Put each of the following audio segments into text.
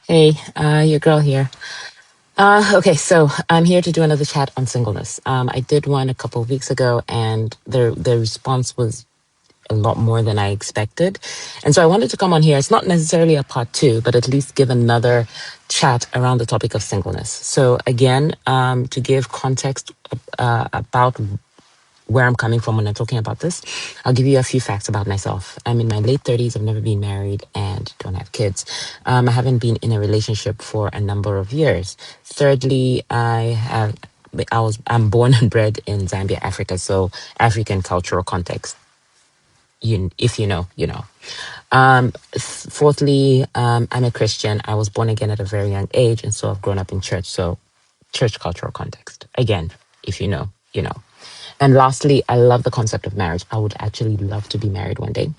Hey, your girl here. Okay, so I'm here to do another chat on singleness. I did one a couple of weeks ago, and the response was a lot more than I expected, and so I wanted to come on here. It's not necessarily a part two, but at least give another chat around the topic of singleness. So again, to give context about where I'm coming from when I'm talking about this, I'll give you a few facts about myself. I'm in my late 30s. I've never been married and don't have kids. I haven't been in a relationship for a number of years. Thirdly, I'm born and bred in Zambia, Africa, so African cultural context. If you know, you know. Fourthly, I'm a Christian. I was born again at a very young age, and so I've grown up in church. So, church cultural context. Again, if you know, you know. And lastly, I love the concept of marriage. I would actually love to be married one day,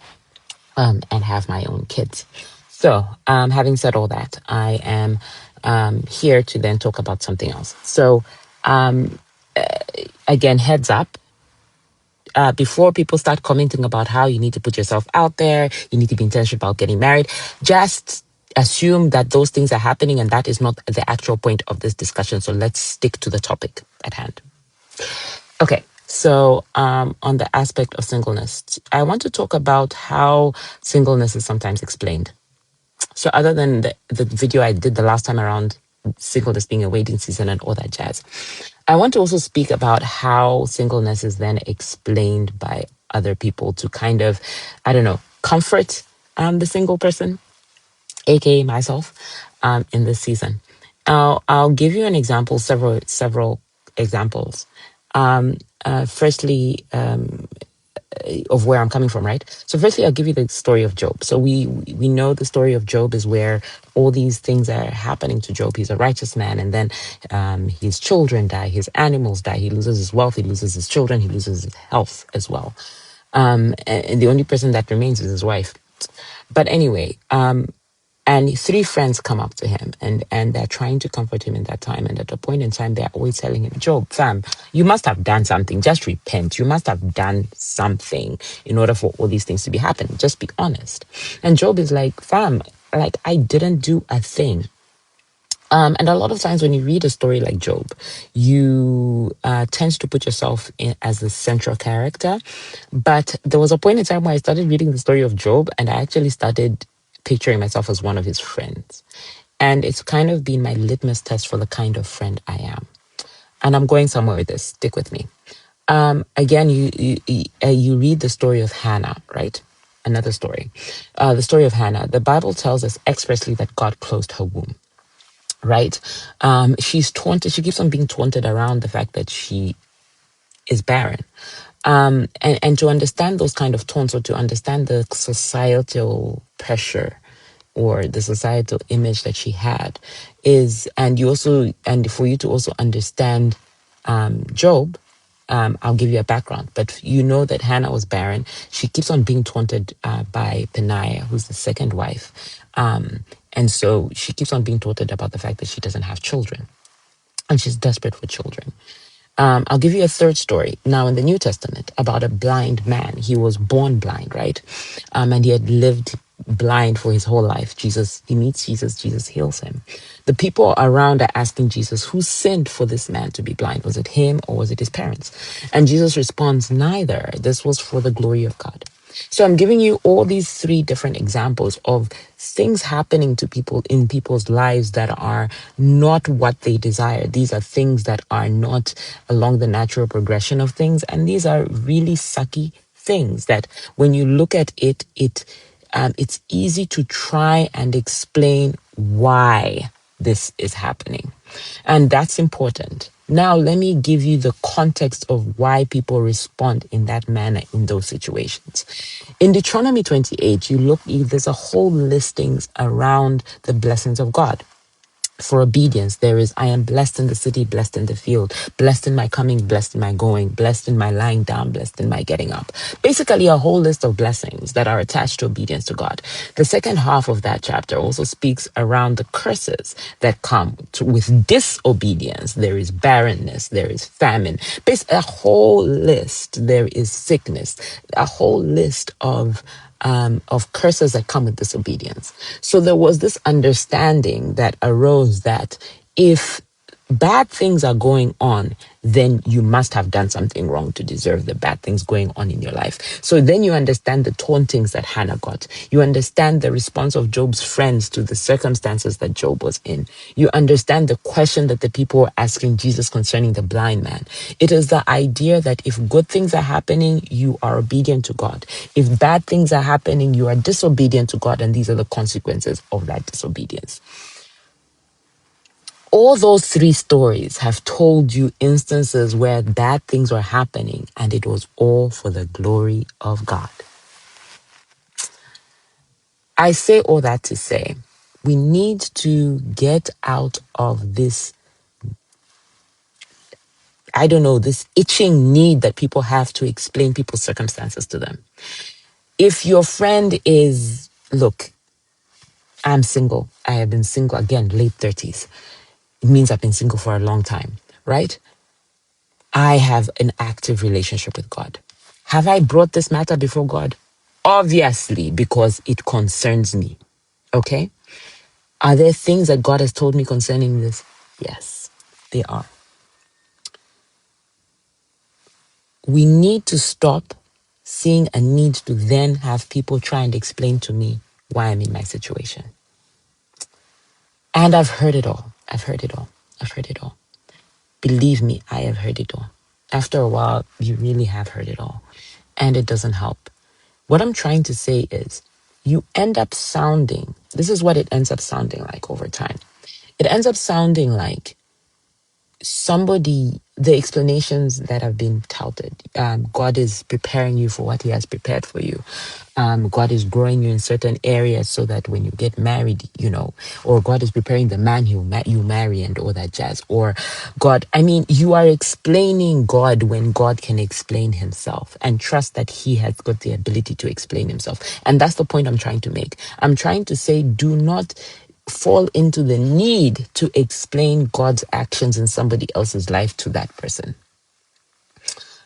and have my own kids. So, having said all that, I am here to then talk about something else. So, again, heads up. Before people start commenting about how you need to put yourself out there, you need to be intentional about getting married, just assume that those things are happening and that is not the actual point of this discussion. So let's stick to the topic at hand. Okay, so on the aspect of singleness, I want to talk about how singleness is sometimes explained. So other than the video I did the last time around singleness being a waiting season and all that jazz, I want to also speak about how singleness is then explained by other people to kind of, I don't know, comfort the single person, aka myself, in this season. I'll give you an example, several examples. Firstly, of where I'm coming from, right? So firstly, I'll give you the story of Job. So we know the story of Job is where all these things are happening to Job. He's a righteous man, and then his children die, his animals die, he loses his wealth, he loses his children, he loses his health as well. And the only person that remains is his wife. But anyway, and three friends come up to him and they're trying to comfort him in that time. And at a point in time, they're always telling him, Job, fam, you must have done something. Just repent. You must have done something in order for all these things to be happening. Just be honest. And Job is like, fam, like I didn't do a thing. And a lot of times when you read a story like Job, you tend to put yourself in as the central character. But there was a point in time where I started reading the story of Job and I actually started picturing myself as one of his friends. And it's kind of been my litmus test for the kind of friend I am. And I'm going somewhere with this. Stick with me. Again, you read the story of Hannah, right? Another story. The story of Hannah. The Bible tells us expressly that God closed her womb, right? She's taunted. She keeps on being taunted around the fact that she is barren. And to understand those kind of taunts, or to understand the societal pressure or the societal image that she had and for you to also understand Job, I'll give you a background, but you know that Hannah was barren. She keeps on being taunted by Peninnah, who's the second wife. And so she keeps on being taunted about the fact that she doesn't have children and she's desperate for children. I'll give you a third story now in the New Testament about a blind man. He was born blind, right? And he had lived blind for his whole life. He meets Jesus, Jesus heals him. The people around are asking Jesus, who sinned for this man to be blind? Was it him or was it his parents? And Jesus responds, neither. This was for the glory of God. So I'm giving you all these three different examples of things happening to people in people's lives that are not what they desire. These are things that are not along the natural progression of things. And these are really sucky things that when you look at it, it's easy to try and explain why this is happening. And that's important. Now, let me give you the context of why people respond in that manner in those situations. In Deuteronomy 28, there's a whole listings around the blessings of God. For obedience, there is, I am blessed in the city, blessed in the field, blessed in my coming, blessed in my going, blessed in my lying down, blessed in my getting up. Basically, a whole list of blessings that are attached to obedience to God. The second half of that chapter also speaks around the curses that come with disobedience. There is barrenness, there is famine, a whole list. There is sickness, a whole list of of curses that come with disobedience. So there was this understanding that arose that if bad things are going on, then you must have done something wrong to deserve the bad things going on in your life. So then you understand the tauntings that Hannah got. You understand the response of Job's friends to the circumstances that Job was in. You understand the question that the people were asking Jesus concerning the blind man. It is the idea that if good things are happening, you are obedient to God. If bad things are happening, you are disobedient to God, and these are the consequences of that disobedience. All those three stories have told you instances where bad things were happening and it was all for the glory of God. I say all that to say we need to get out of this, I don't know, this itching need that people have to explain people's circumstances to them. If your friend is, look, I'm single. I have been single again, late 30s. It means I've been single for a long time, right? I have an active relationship with God. Have I brought this matter before God? Obviously, because it concerns me. Okay? Are there things that God has told me concerning this? Yes, they are. We need to stop seeing a need to then have people try and explain to me why I'm in my situation. And I've heard it all. I've heard it all. I've heard it all. Believe me, I have heard it all. After a while, you really have heard it all. And it doesn't help. What I'm trying to say is you end up sounding, this is what it ends up sounding like over time. It ends up sounding like somebody, the explanations that have been touted, God is preparing you for what He has prepared for you. God is growing you in certain areas so that when you get married, you know, or God is preparing the man you marry and all that jazz. Or God, I mean, you are explaining God when God can explain Himself, and trust that He has got the ability to explain Himself. And that's the point I'm trying to make. I'm trying to say, do not fall into the need to explain God's actions in somebody else's life to that person,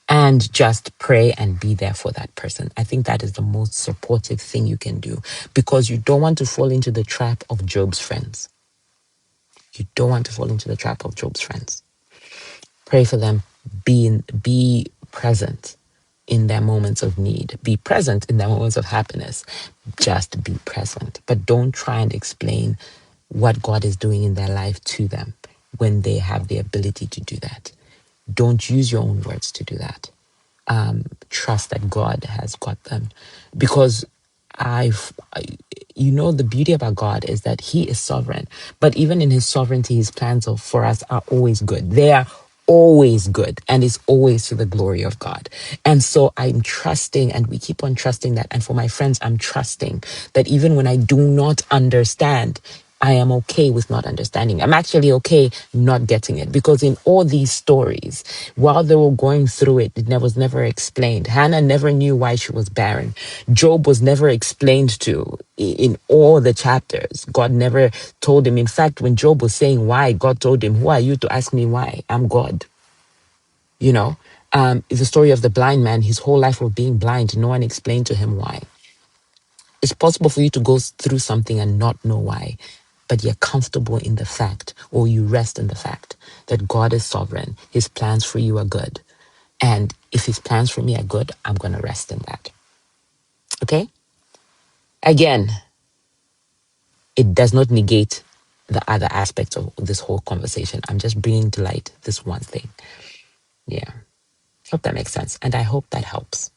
and just pray and be there for that person. I think that is the most supportive thing you can do, because you don't want to fall into the trap of Job's friends. You don't want to fall into the trap of Job's friends. Pray for them. Be present in their moments of need. Be present in their moments of happiness. Just be present. But don't try and explain what God is doing in their life to them when they have the ability to do that. Don't use your own words to do that. Trust that God has got them, because you know, the beauty about God is that He is sovereign, but even in His sovereignty, His plans for us are always good. They are always good, and it's always to the glory of God. And so I'm trusting, and we keep on trusting that. And for my friends, I'm trusting that even when I do not understand, I am okay with not understanding. I'm actually okay not getting it, because in all these stories, while they were going through it, was never explained. Hannah never knew why she was barren. Job was never explained to in all the chapters. God never told him. In fact, when Job was saying why, God told him, "Who are you to ask me why? I'm God." You know, the story of the blind man, his whole life of being blind, no one explained to him why. It's possible for you to go through something and not know why, but you're comfortable in the fact, or you rest in the fact that God is sovereign. His plans for you are good. And if His plans for me are good, I'm going to rest in that. Okay? Again, it does not negate the other aspects of this whole conversation. I'm just bringing to light this one thing. Yeah. Hope that makes sense. And I hope that helps.